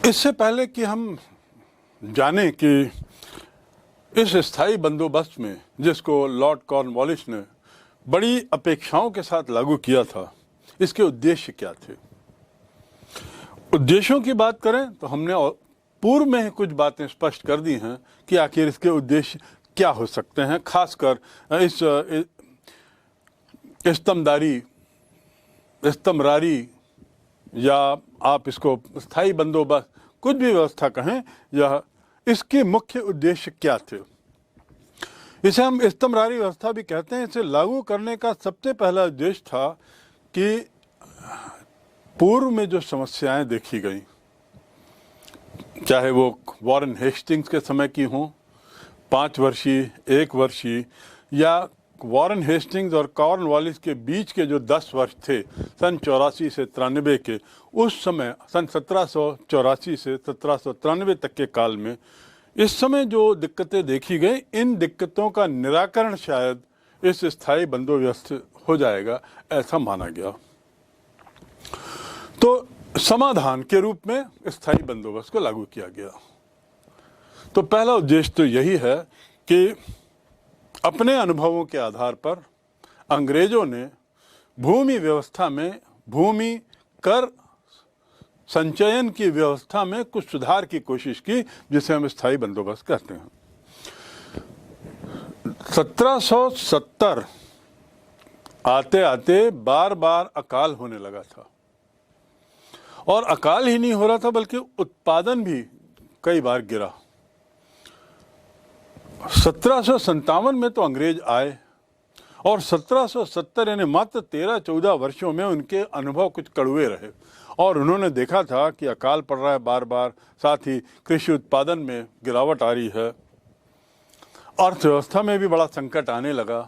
इससे पहले कि हम जाने कि इस स्थायी बंदोबस्त में, जिसको लॉर्ड कॉर्नवालिस ने बड़ी अपेक्षाओं के साथ लागू किया था, इसके उद्देश्य क्या थे। उद्देश्यों की बात करें तो हमने पूर्व में ही कुछ बातें स्पष्ट कर दी हैं कि आखिर इसके उद्देश्य क्या हो सकते हैं, खासकर इस स्तंभरारी या आप इसको स्थायी बंदोबस्त कुछ भी व्यवस्था कहें, यह इसके मुख्य उद्देश्य क्या थे। इसे हम स्तंभरारी व्यवस्था भी कहते हैं। इसे लागू करने का सबसे पहला उद्देश्य था कि पूर्व में जो समस्याएं देखी गई, चाहे वो वॉरेन हेस्टिंग्स के समय की हों, 5 वर्षीय, 1 वर्षीय, या वॉरेन हेस्टिंग्स और कॉर्नवालिस के बीच के जो 10 वर्ष थे सन 84 से 93 के, उस समय सन 1784 से 1793 तक के काल में इस समय जो दिक्कतें देखी गई, इन दिक्कतों का निराकरण शायद इस स्थायी बंदोबस्त हो जाएगा, ऐसा माना गया। तो समाधान के रूप में स्थायी बंदोबस्त को लागू किया गया। तो पहला उद्देश्य तो यही है कि अपने अनुभवों के आधार पर अंग्रेजों ने भूमि व्यवस्था में, भूमि कर संचयन की व्यवस्था में कुछ सुधार की कोशिश की, जिसे हम स्थायी बंदोबस्त कहते हैं। 1770 आते आते बार बार अकाल होने लगा था, और अकाल ही नहीं हो रहा था बल्कि उत्पादन भी कई बार गिरा। 1757 में तो अंग्रेज आए और 1770 यानी मात्र 13-14 वर्षों में उनके अनुभव कुछ कड़वे रहे, और उन्होंने देखा था कि अकाल पड़ रहा है बार बार, साथ ही कृषि उत्पादन में गिरावट आ रही है, अर्थव्यवस्था में भी बड़ा संकट आने लगा।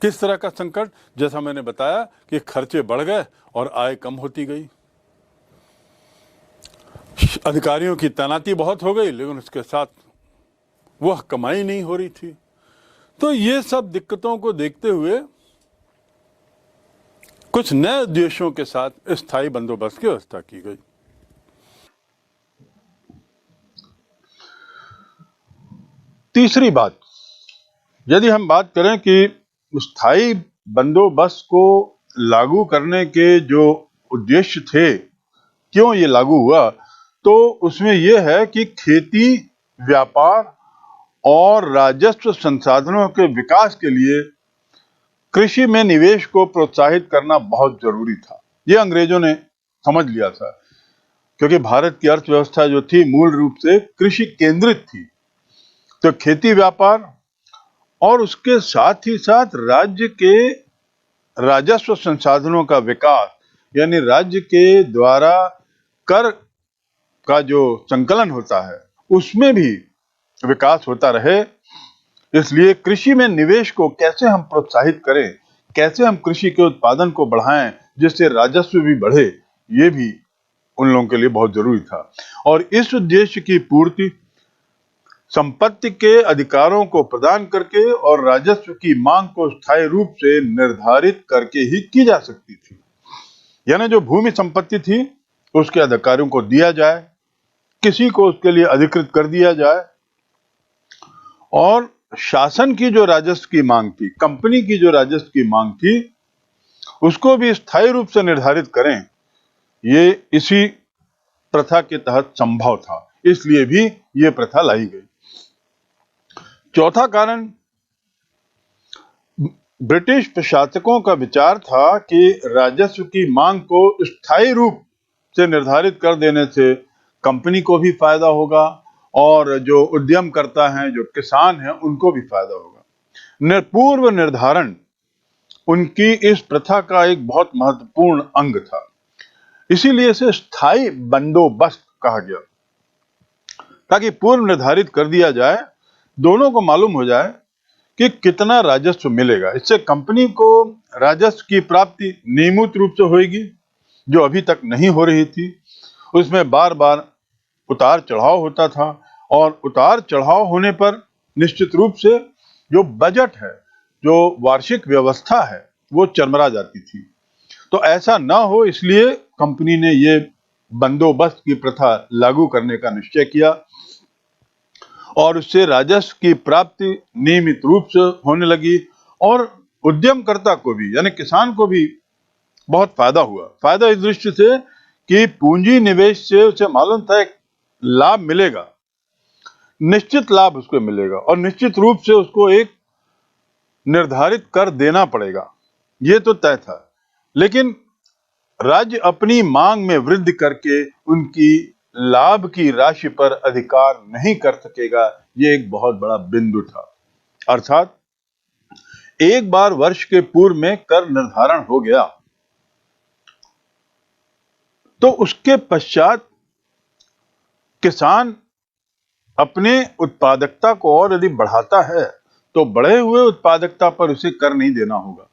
किस तरह का संकट? जैसा मैंने बताया कि खर्चे बढ़ गए और आय कम होती गई, अधिकारियों की तैनाती बहुत हो गई, लेकिन उसके साथ वह कमाई नहीं हो रही थी। तो ये सब दिक्कतों को देखते हुए कुछ नए उद्देश्यों के साथ स्थायी बंदोबस्त की व्यवस्था की गई। तीसरी बात, यदि हम बात करें कि स्थायी बंदोबस्त को लागू करने के जो उद्देश्य थे, क्यों ये लागू हुआ, तो उसमें यह है कि खेती, व्यापार और राजस्व संसाधनों के विकास के लिए कृषि में निवेश को प्रोत्साहित करना बहुत जरूरी था। ये अंग्रेजों ने समझ लिया था, क्योंकि भारत की अर्थव्यवस्था जो थी मूल रूप से कृषि केंद्रित थी। तो खेती, व्यापार और उसके साथ ही साथ राज्य के राजस्व संसाधनों का विकास, यानी राज्य के द्वारा कर का जो संकलन होता है उसमें भी विकास होता रहे। इसलिए कृषि में निवेश को कैसे हम प्रोत्साहित करें, कैसे हम कृषि के उत्पादन को बढ़ाएं जिससे राजस्व भी बढ़े, ये भी उन लोगों के लिए बहुत जरूरी था। और इस उद्देश्य की पूर्ति संपत्ति के अधिकारों को प्रदान करके और राजस्व की मांग को स्थायी रूप से निर्धारित करके ही की जा सकती थी। यानी जो भूमि संपत्ति थी उसके अधिकारियों को दिया जाए, किसी को उसके लिए अधिकृत कर दिया जाए, और शासन की जो राजस्व की मांग थी, कंपनी की जो राजस्व की मांग थी, उसको भी स्थायी रूप से निर्धारित करें। ये इसी प्रथा के तहत संभव था, इसलिए भी ये प्रथा लाई गई। चौथा कारण, ब्रिटिश प्रशासकों का विचार था कि राजस्व की मांग को स्थायी रूप से निर्धारित कर देने से कंपनी को भी फायदा होगा और जो उद्यम करता है, जो किसान है, उनको भी फायदा होगा। पूर्व निर्धारण उनकी इस प्रथा का एक बहुत महत्वपूर्ण अंग था, इसीलिए इसे स्थायी बंदोबस्त कहा गया, ताकि पूर्व निर्धारित कर दिया जाए, दोनों को मालूम हो जाए कि कितना राजस्व मिलेगा। इससे कंपनी को राजस्व की प्राप्ति नियमित रूप से होगी, जो अभी तक नहीं हो रही थी। उसमें बार बार उतार चढ़ाव होता था, और उतार चढ़ाव होने पर निश्चित रूप से जो बजट है, जो वार्षिक व्यवस्था है, वो चरमरा जाती थी। तो ऐसा ना हो, इसलिए कंपनी ने ये बंदोबस्त की प्रथा लागू करने का निश्चय किया और उससे राजस्व की प्राप्ति नियमित रूप से होने लगी और उद्यमकर्ता को भी यानी किसान को भी बहुत फायदा हुआ। फायदा इस दृष्टि से कि पूंजी निवेश से उसे मालूम था एक लाभ मिलेगा, निश्चित लाभ उसको मिलेगा और निश्चित रूप से उसको एक निर्धारित कर देना पड़ेगा, ये तो तय था। लेकिन राज्य अपनी मांग में वृद्धि करके उनकी लाभ की राशि पर अधिकार नहीं कर सकेगा, ये एक बहुत बड़ा बिंदु था। अर्थात एक बार वर्ष के पूर्व में कर निर्धारण हो गया तो उसके पश्चात किसान अपने उत्पादकता को और यदि बढ़ाता है तो बढ़े हुए उत्पादकता पर उसे कर नहीं देना होगा।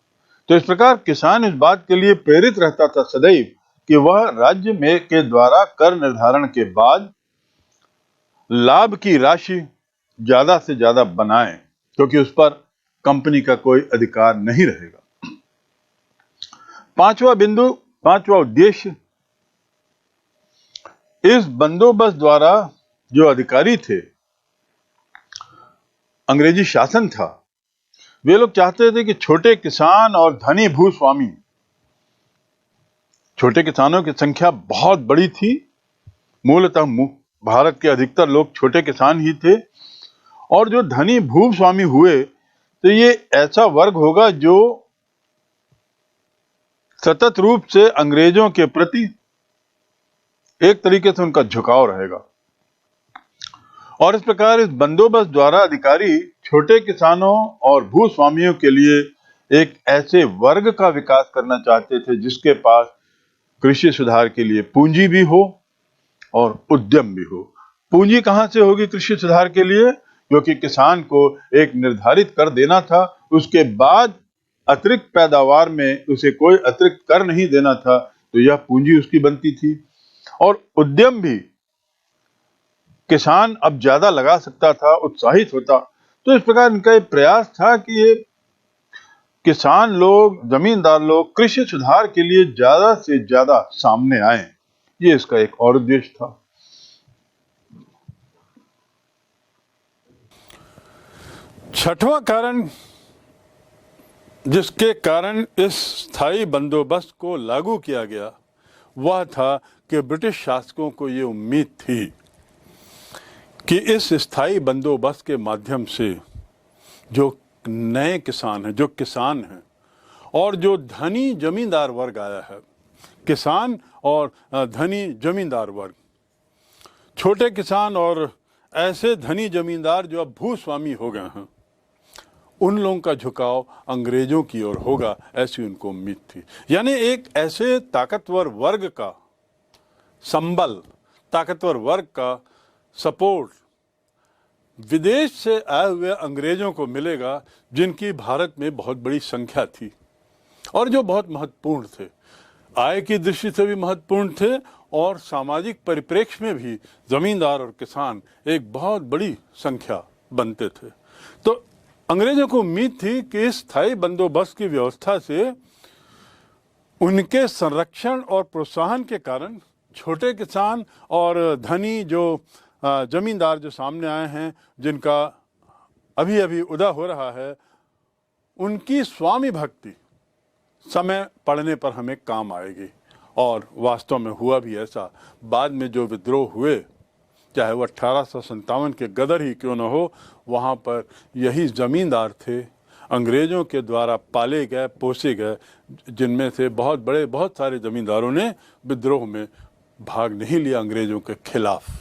तो इस प्रकार किसान इस बात के लिए प्रेरित रहता था सदैव कि वह राज्य में के द्वारा कर निर्धारण के बाद लाभ की राशि ज्यादा से ज्यादा बनाए, क्योंकि उस पर कंपनी का कोई अधिकार नहीं रहेगा। पांचवा उद्देश्य, इस बंदोबस्त द्वारा जो अधिकारी थे, अंग्रेजी शासन था, वे लोग चाहते थे कि छोटे किसान और धनी भूस्वामी, छोटे किसानों की संख्या बहुत बड़ी थी, मूलतः भारत के अधिकतर लोग छोटे किसान ही थे, और जो धनी भूस्वामी हुए तो ये ऐसा वर्ग होगा जो सतत रूप से अंग्रेजों के प्रति एक तरीके से उनका झुकाव रहेगा। और इस प्रकार इस बंदोबस्त द्वारा अधिकारी छोटे किसानों और भूस्वामियों के लिए एक ऐसे वर्ग का विकास करना चाहते थे जिसके पास कृषि सुधार के लिए पूंजी भी हो और उद्यम भी हो। पूंजी कहां से होगी कृषि सुधार के लिए? क्योंकि किसान को एक निर्धारित कर देना था, उसके बाद अतिरिक्त पैदावार में उसे कोई अतिरिक्त कर नहीं देना था, तो यह पूंजी उसकी बनती थी। और उद्यम भी किसान अब ज्यादा लगा सकता था, उत्साहित होता। तो इस प्रकार इनका एक प्रयास था कि ये किसान लोग, जमींदार लोग कृषि सुधार के लिए ज्यादा से ज्यादा सामने आए, ये इसका एक और उद्देश्य था। छठवां कारण जिसके कारण इस स्थायी बंदोबस्त को लागू किया गया वह था कि ब्रिटिश शासकों को ये उम्मीद थी कि इस स्थायी बंदोबस्त के माध्यम से जो नए किसान हैं, जो किसान हैं और जो धनी जमींदार वर्ग आया है, किसान और धनी जमींदार वर्ग, छोटे किसान और ऐसे धनी जमींदार जो अब भूस्वामी हो गए हैं, उन लोगों का झुकाव अंग्रेजों की ओर होगा, ऐसी उनको उम्मीद थी। यानी एक ऐसे ताकतवर वर्ग का संबल, ताकतवर वर्ग का सपोर्ट विदेश से आए हुए अंग्रेजों को मिलेगा जिनकी भारत में बहुत बड़ी संख्या थी और जो बहुत महत्वपूर्ण थे, आय की दृष्टि से भी महत्वपूर्ण थे और सामाजिक परिप्रेक्ष्य में भी जमींदार और किसान एक बहुत बड़ी संख्या बनते थे। तो अंग्रेजों को उम्मीद थी कि इस स्थायी बंदोबस्त की व्यवस्था से उनके संरक्षण और प्रोत्साहन के कारण छोटे किसान और धनी जो जमींदार जो सामने आए हैं, जिनका अभी अभी उदय हो रहा है, उनकी स्वामी भक्ति समय पड़ने पर हमें काम आएगी। और वास्तव में हुआ भी ऐसा। बाद में जो विद्रोह हुए, चाहे वो 1857 के गदर ही क्यों न हो, वहाँ पर यही जमींदार थे, अंग्रेज़ों के द्वारा पाले गए, पोसे गए, जिनमें से बहुत सारे जमींदारों ने विद्रोह में भाग नहीं लिया अंग्रेज़ों के खिलाफ।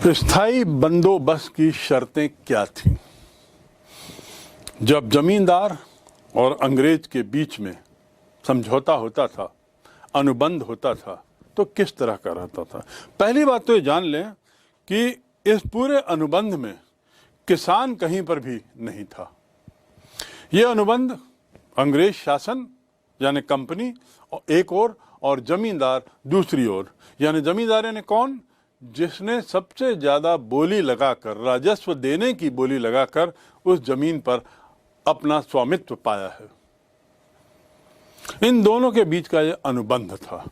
स्थायी बंदोबस्त की शर्तें क्या थीं? जब जमींदार और अंग्रेज के बीच में समझौता होता था, अनुबंध होता था, तो किस तरह का रहता था? पहली बात तो ये जान लें कि इस पूरे अनुबंध में किसान कहीं पर भी नहीं था। ये अनुबंध अंग्रेज शासन यानी कंपनी एक ओर और जमींदार दूसरी ओर, यानी जमींदार यानी कौन? जिसने सबसे ज़्यादा बोली लगाकर, राजस्व देने की बोली लगाकर उस जमीन पर अपना स्वामित्व पाया है। इन दोनों के बीच का ये अनुबंध था।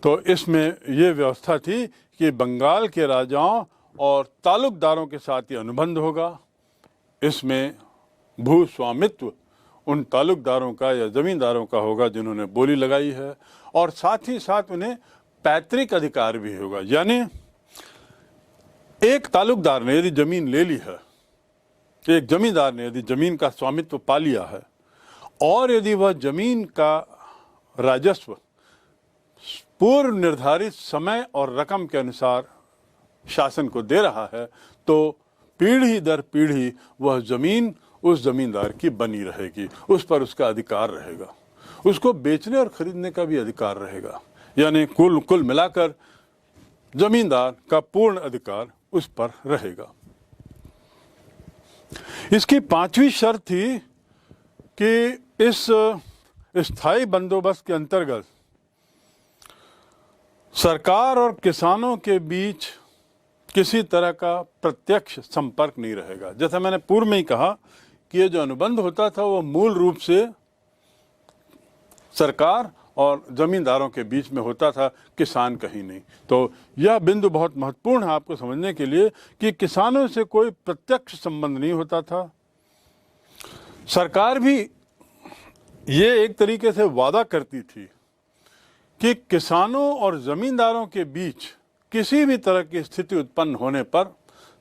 तो इसमें ये व्यवस्था थी कि बंगाल के राजाओं और तालुकदारों के साथ ये अनुबंध होगा। इसमें भू स्वामित्व उन तालुकदारों का या जमींदारों का होगा जिन्होंने बोली लगाई है, और साथ ही साथ उन्हें पैतृक अधिकार भी होगा। यानी एक तालुकदार ने यदि जमीन ले ली है, एक जमींदार ने यदि जमीन का स्वामित्व पा लिया है, और यदि वह जमीन का राजस्व पूर्व निर्धारित समय और रकम के अनुसार शासन को दे रहा है, तो पीढ़ी दर पीढ़ी वह जमीन उस जमींदार की बनी रहेगी, उस पर उसका अधिकार रहेगा, उसको बेचने और खरीदने का भी अधिकार रहेगा। यानी कुल मिलाकर जमींदार का पूर्ण अधिकार उस पर रहेगा। इसकी पांचवी शर्त थी कि इस स्थायी बंदोबस्त के अंतर्गत सरकार और किसानों के बीच किसी तरह का प्रत्यक्ष संपर्क नहीं रहेगा। जैसा मैंने पूर्व में ही कहा कि ये जो अनुबंध होता था वो मूल रूप से सरकार और जमींदारों के बीच में होता था, किसान कहीं नहीं। तो यह बिंदु बहुत महत्वपूर्ण है आपको समझने के लिए कि किसानों से कोई प्रत्यक्ष संबंध नहीं होता था। सरकार भी ये एक तरीके से वादा करती थी कि किसानों और जमींदारों के बीच किसी भी तरह की स्थिति उत्पन्न होने पर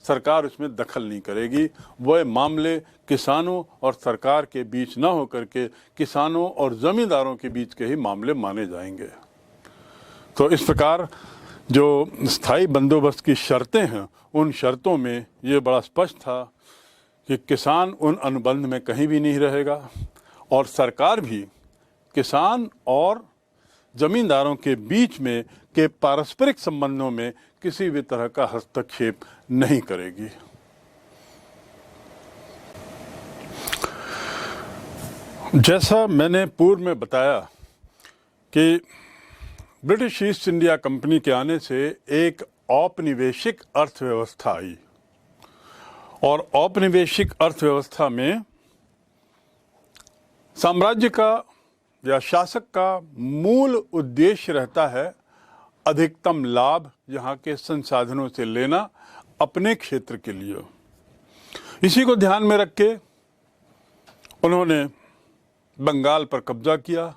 सरकार उसमें दखल नहीं करेगी। वह मामले किसानों और सरकार के बीच न होकर के किसानों और जमींदारों के बीच के ही मामले माने जाएंगे। तो इस प्रकार जो स्थायी बंदोबस्त की शर्तें हैं, उन शर्तों में ये बड़ा स्पष्ट था कि किसान उन अनुबंध में कहीं भी नहीं रहेगा, और सरकार भी किसान और जमींदारों के बीच में के पारस्परिक संबंधों में किसी भी तरह का हस्तक्षेप नहीं करेगी। जैसा मैंने पूर्व में बताया कि ब्रिटिश ईस्ट इंडिया कंपनी के आने से एक औपनिवेशिक अर्थव्यवस्था आई, और औपनिवेशिक अर्थव्यवस्था में साम्राज्य का या शासक का मूल उद्देश्य रहता है अधिकतम लाभ यहाँ के संसाधनों से लेना अपने क्षेत्र के लिए। इसी को ध्यान में रख के उन्होंने बंगाल पर कब्जा किया,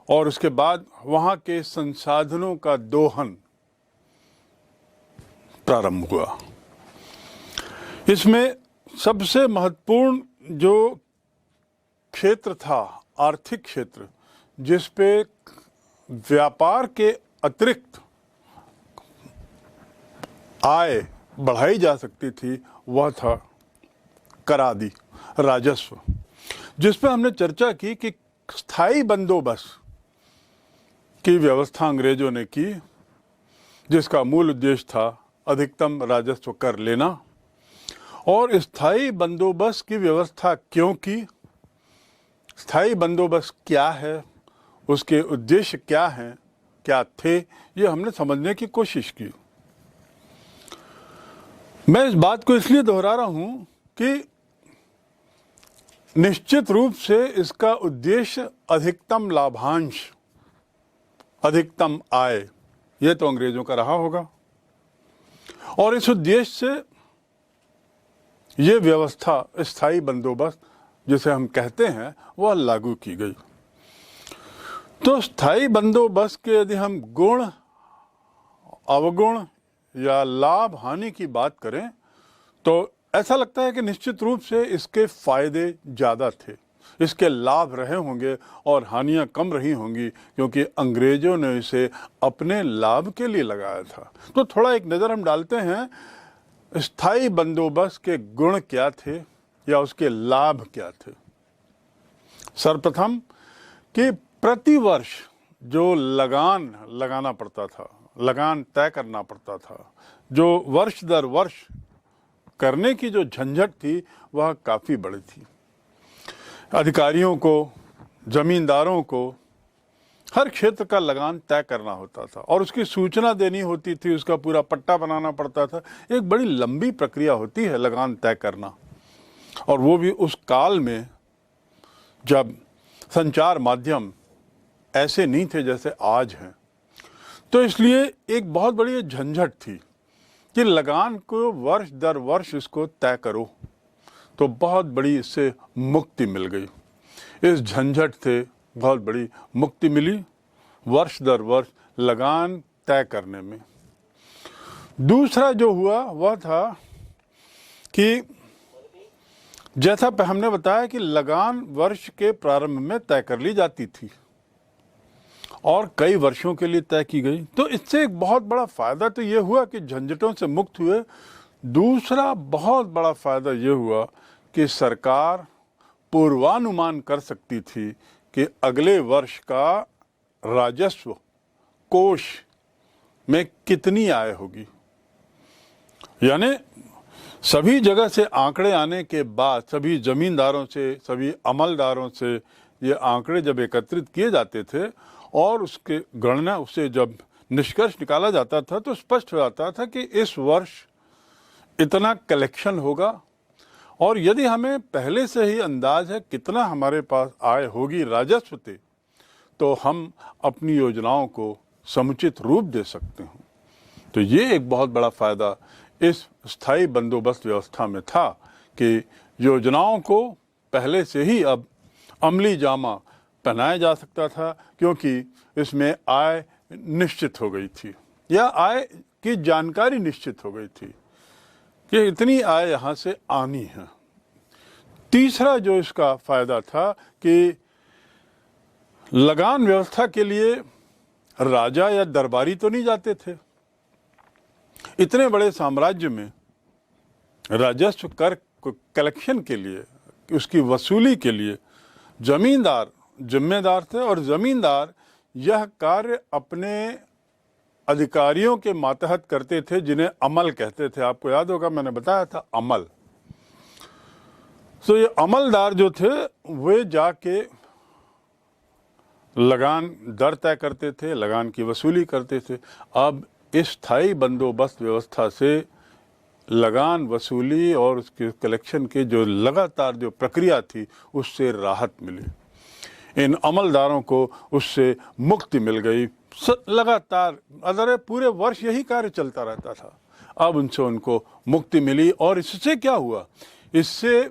और उसके बाद वहाँ के संसाधनों का दोहन प्रारंभ हुआ। इसमें सबसे महत्वपूर्ण जो क्षेत्र था, आर्थिक क्षेत्र, जिस पे व्यापार के अतिरिक्त आय बढ़ाई जा सकती थी, वह था करादी, राजस्व, जिस पे हमने चर्चा की कि स्थायी बंदोबस्त की व्यवस्था अंग्रेजों ने की, जिसका मूल उद्देश्य था अधिकतम राजस्व कर लेना। और स्थायी बंदोबस्त की व्यवस्था क्यों की, स्थायी बंदोबस्त क्या है, उसके उद्देश्य क्या हैं, क्या थे, ये हमने समझने की कोशिश की। मैं इस बात को इसलिए दोहरा रहा हूं कि निश्चित रूप से इसका उद्देश्य अधिकतम लाभांश, अधिकतम आय, यह तो अंग्रेजों का रहा होगा, और इस उद्देश्य से यह व्यवस्था, स्थायी बंदोबस्त जिसे हम कहते हैं, वह लागू की गई। तो स्थायी बंदोबस्त के यदि हम गुण, अवगुण या लाभ हानि की बात करें, तो ऐसा लगता है कि निश्चित रूप से इसके फायदे ज़्यादा थे, इसके लाभ रहे होंगे और हानियां कम रही होंगी, क्योंकि अंग्रेजों ने इसे अपने लाभ के लिए लगाया था। तो थोड़ा एक नज़र हम डालते हैं, स्थायी बंदोबस्त के गुण क्या थे या उसके लाभ क्या थे। सर्वप्रथम कि प्रतिवर्ष जो लगान लगाना पड़ता था, लगान तय करना पड़ता था, जो वर्ष दर वर्ष करने की जो झंझट थी, वह काफ़ी बड़ी थी। अधिकारियों को, जमींदारों को हर क्षेत्र का लगान तय करना होता था, और उसकी सूचना देनी होती थी, उसका पूरा पट्टा बनाना पड़ता था। एक बड़ी लंबी प्रक्रिया होती है लगान तय करना, और वो भी उस काल में जब संचार माध्यम ऐसे नहीं थे जैसे आज हैं। तो इसलिए एक बहुत बड़ी झंझट थी कि लगान को वर्ष दर वर्ष इसको तय करो, तो बहुत बड़ी इससे मुक्ति मिल गई। इस झंझट से बहुत बड़ी मुक्ति मिली वर्ष दर वर्ष लगान तय करने में। दूसरा जो हुआ वह था कि जैसा हमने बताया कि लगान वर्ष के प्रारंभ में तय कर ली जाती थी और कई वर्षों के लिए तय की गई। तो इससे एक बहुत बड़ा फायदा तो ये हुआ कि झंझटों से मुक्त हुए। दूसरा बहुत बड़ा फायदा ये हुआ कि सरकार पूर्वानुमान कर सकती थी कि अगले वर्ष का राजस्व कोष में कितनी आय होगी। यानी सभी जगह से आंकड़े आने के बाद सभी जमींदारों से, सभी अमलदारों से ये आंकड़े जब एकत्रित किए जाते थे और उसके गणना उससे जब निष्कर्ष निकाला जाता था तो स्पष्ट हो जाता था कि इस वर्ष इतना कलेक्शन होगा। और यदि हमें पहले से ही अंदाज है कितना हमारे पास आय होगी राजस्व से, तो हम अपनी योजनाओं को समुचित रूप दे सकते हैं। तो ये एक बहुत बड़ा फायदा इस स्थायी बंदोबस्त व्यवस्था में था कि योजनाओं को पहले से ही अब अमली जामा पहनाया जा सकता था, क्योंकि इसमें आय निश्चित हो गई थी या आय की जानकारी निश्चित हो गई थी कि इतनी आय यहाँ से आनी है। तीसरा जो इसका फायदा था कि लगान व्यवस्था के लिए राजा या दरबारी तो नहीं जाते थे। इतने बड़े साम्राज्य में राजस्व कर कलेक्शन के लिए, उसकी वसूली के लिए जमींदार जिम्मेदार थे और जमींदार यह कार्य अपने अधिकारियों के मातहत करते थे, जिन्हें अमल कहते थे। आपको याद होगा मैंने बताया था अमल। तो ये अमलदार जो थे वे जाके लगान दर तय करते थे, लगान की वसूली करते थे। अब इस स्थायी बंदोबस्त व्यवस्था से लगान वसूली और उसके कलेक्शन के जो लगातार जो प्रक्रिया थी उससे राहत मिली। इन अमलदारों को उससे मुक्ति मिल गई। लगातार अदर पूरे वर्ष यही कार्य चलता रहता था। अब उनसे उनको मुक्ति मिली और इससे क्या हुआ, इससे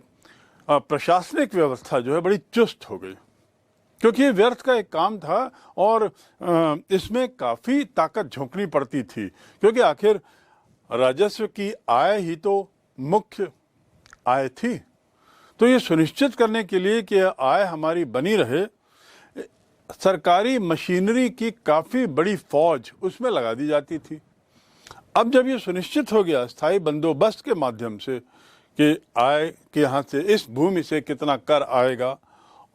प्रशासनिक व्यवस्था जो है बड़ी चुस्त हो गई, क्योंकि ये व्यर्थ का एक काम था और इसमें काफ़ी ताकत झोंकनी पड़ती थी, क्योंकि आखिर राजस्व की आय ही तो मुख्य आय थी। तो ये सुनिश्चित करने के लिए कि आय हमारी बनी रहे, सरकारी मशीनरी की काफ़ी बड़ी फौज उसमें लगा दी जाती थी। अब जब ये सुनिश्चित हो गया स्थायी बंदोबस्त के माध्यम से कि आय के यहाँ से इस भूमि से कितना कर आएगा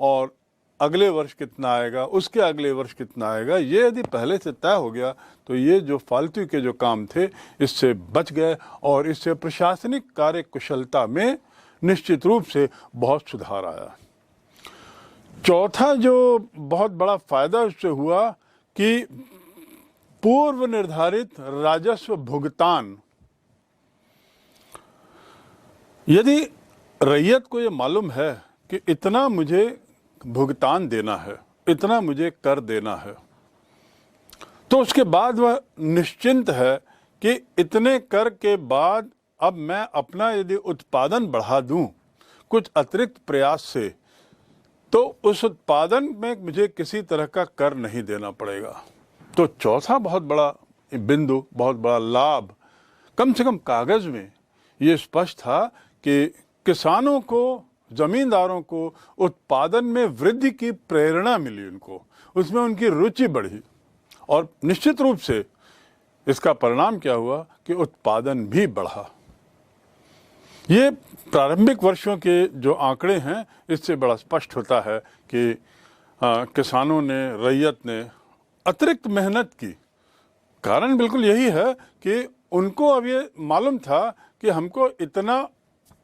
और अगले वर्ष कितना आएगा, उसके अगले वर्ष कितना आएगा, ये यदि पहले से तय हो गया तो ये जो फालतू के जो काम थे इससे बच गए और इससे प्रशासनिक कार्य कुशलता में निश्चित रूप से बहुत सुधार आया। चौथा जो बहुत बड़ा फायदा इससे हुआ कि पूर्व निर्धारित राजस्व भुगतान, यदि रैयत को ये मालूम है कि इतना मुझे भुगतान देना है, इतना मुझे कर देना है, तो उसके बाद वह निश्चिंत है कि इतने कर के बाद अब मैं अपना यदि उत्पादन बढ़ा दूं कुछ अतिरिक्त प्रयास से, तो उस उत्पादन में मुझे किसी तरह का कर नहीं देना पड़ेगा। तो चौथा बहुत बड़ा बिंदु, बहुत बड़ा लाभ, कम से कम कागज में ये स्पष्ट था कि किसानों को, जमींदारों को उत्पादन में वृद्धि की प्रेरणा मिली, उनको उसमें उनकी रुचि बढ़ी और निश्चित रूप से इसका परिणाम क्या हुआ कि उत्पादन भी बढ़ा। ये प्रारंभिक वर्षों के जो आंकड़े हैं इससे बड़ा स्पष्ट होता है कि किसानों ने, रैयत ने अतिरिक्त मेहनत की। कारण बिल्कुल यही है कि उनको अब ये मालूम था कि हमको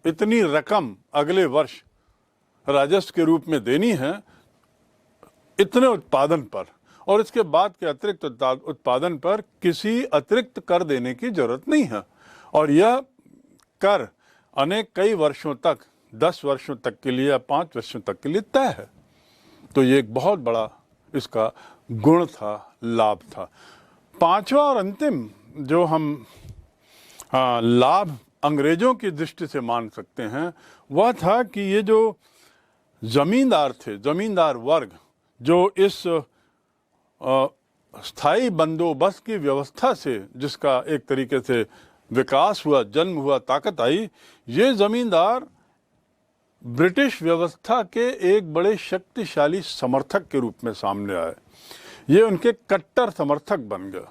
इतनी रकम अगले वर्ष राजस्व के रूप में देनी है इतने उत्पादन पर, और इसके बाद के अतिरिक्त उत्पादन पर किसी अतिरिक्त कर देने की जरूरत नहीं है। और यह कर कई वर्षों तक, 10 वर्षों तक के लिए या 5 वर्षों तक के लिए तय है। तो ये एक बहुत बड़ा इसका गुण था, लाभ था। पांचवा और अंतिम जो हम लाभ अंग्रेजों की दृष्टि से मान सकते हैं वह था कि ये जो जमींदार थे, जमींदार वर्ग, जो इस स्थायी बंदोबस्त की व्यवस्था से जिसका एक तरीके से विकास हुआ, जन्म हुआ, ताकत आई, ये जमींदार ब्रिटिश व्यवस्था के एक बड़े शक्तिशाली समर्थक के रूप में सामने आए। ये उनके कट्टर समर्थक बन गए,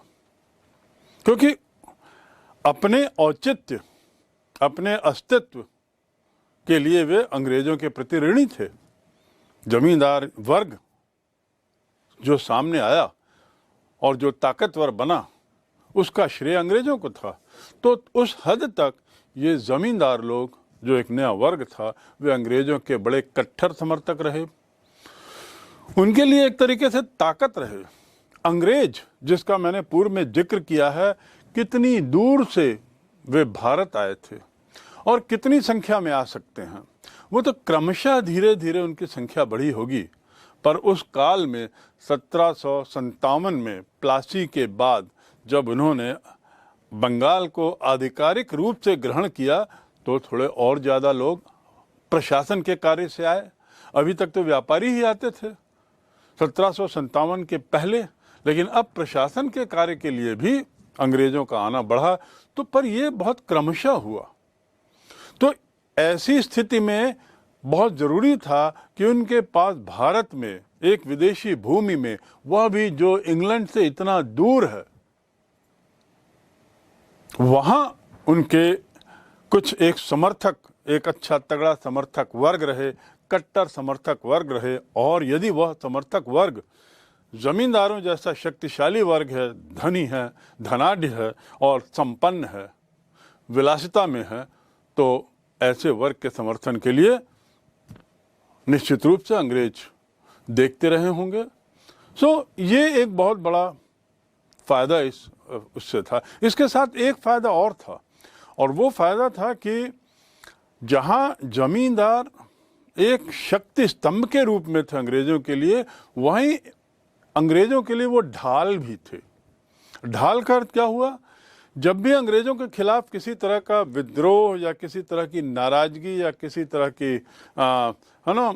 क्योंकि अपने औचित्य, अपने अस्तित्व के लिए वे अंग्रेजों के प्रति ऋणी थे। जमींदार वर्ग जो सामने आया और जो ताकतवर बना, उसका श्रेय अंग्रेजों को था। तो उस हद तक ये जमींदार लोग, जो एक नया वर्ग था, वे अंग्रेजों के बड़े कट्टर समर्थक रहे, उनके लिए एक तरीके से ताकत रहे। अंग्रेज, जिसका मैंने पूर्व में जिक्र किया है, कितनी दूर से वे भारत आए थे और कितनी संख्या में आ सकते हैं, वो तो क्रमशः धीरे धीरे उनकी संख्या बढ़ी होगी। पर उस काल में 1757 में प्लासी के बाद जब उन्होंने बंगाल को आधिकारिक रूप से ग्रहण किया, तो थोड़े और ज़्यादा लोग प्रशासन के कार्य से आए। अभी तक तो व्यापारी ही आते थे 1757 के पहले, लेकिन अब प्रशासन के कार्य के लिए भी अंग्रेजों का आना बढ़ा। तो पर यह बहुत क्रमशः हुआ। तो ऐसी स्थिति में बहुत ज़रूरी था कि उनके पास भारत में, एक विदेशी भूमि में, वह भी जो इंग्लैंड से इतना दूर है, वहाँ उनके कुछ एक समर्थक, एक अच्छा तगड़ा समर्थक वर्ग रहे, कट्टर समर्थक वर्ग रहे। और यदि वह समर्थक वर्ग जमींदारों जैसा शक्तिशाली वर्ग है, धनी है, धनाढ्य है और संपन्न है, विलासिता में है, तो ऐसे वर्ग के समर्थन के लिए निश्चित रूप से अंग्रेज देखते रहे होंगे। ये एक बहुत बड़ा फ़ायदा उससे था। इसके साथ एक फ़ायदा और था, और वो फ़ायदा था कि जहाँ जमींदार एक शक्ति स्तंभ के रूप में थे अंग्रेज़ों के लिए, वहीं अंग्रेज़ों के लिए वो ढाल भी थे। ढाल का अर्थ क्या हुआ? जब भी अंग्रेज़ों के खिलाफ किसी तरह का विद्रोह या किसी तरह की नाराज़गी या किसी तरह की है ना,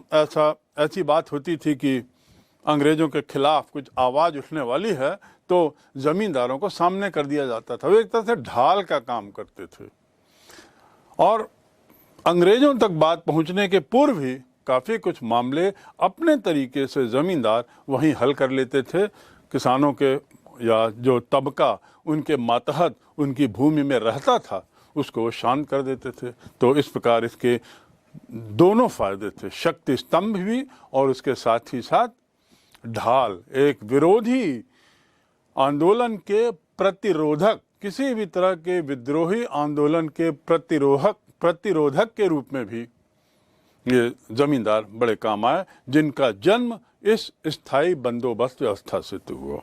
ऐसी बात होती थी कि अंग्रेज़ों के खिलाफ कुछ आवाज़ उठने वाली है, तो ज़मींदारों को सामने कर दिया जाता था। वो एक तरह से ढाल का काम करते थे, और अंग्रेज़ों तक बात पहुंचने के पूर्व ही काफ़ी कुछ मामले अपने तरीके से ज़मींदार वहीं हल कर लेते थे। किसानों के या जो तबका उनके मातहत उनकी भूमि में रहता था, उसको वो शांत कर देते थे। तो इस प्रकार इसके दोनों फायदे थे, शक्ति स्तंभ भी और उसके साथ ही साथ ढाल, एक विरोधी आंदोलन के प्रतिरोधक, किसी भी तरह के विद्रोही आंदोलन के प्रतिरोधक के रूप में भी ये जमींदार बड़े काम आए, जिनका जन्म इस स्थायी बंदोबस्त व्यवस्था से हुआ।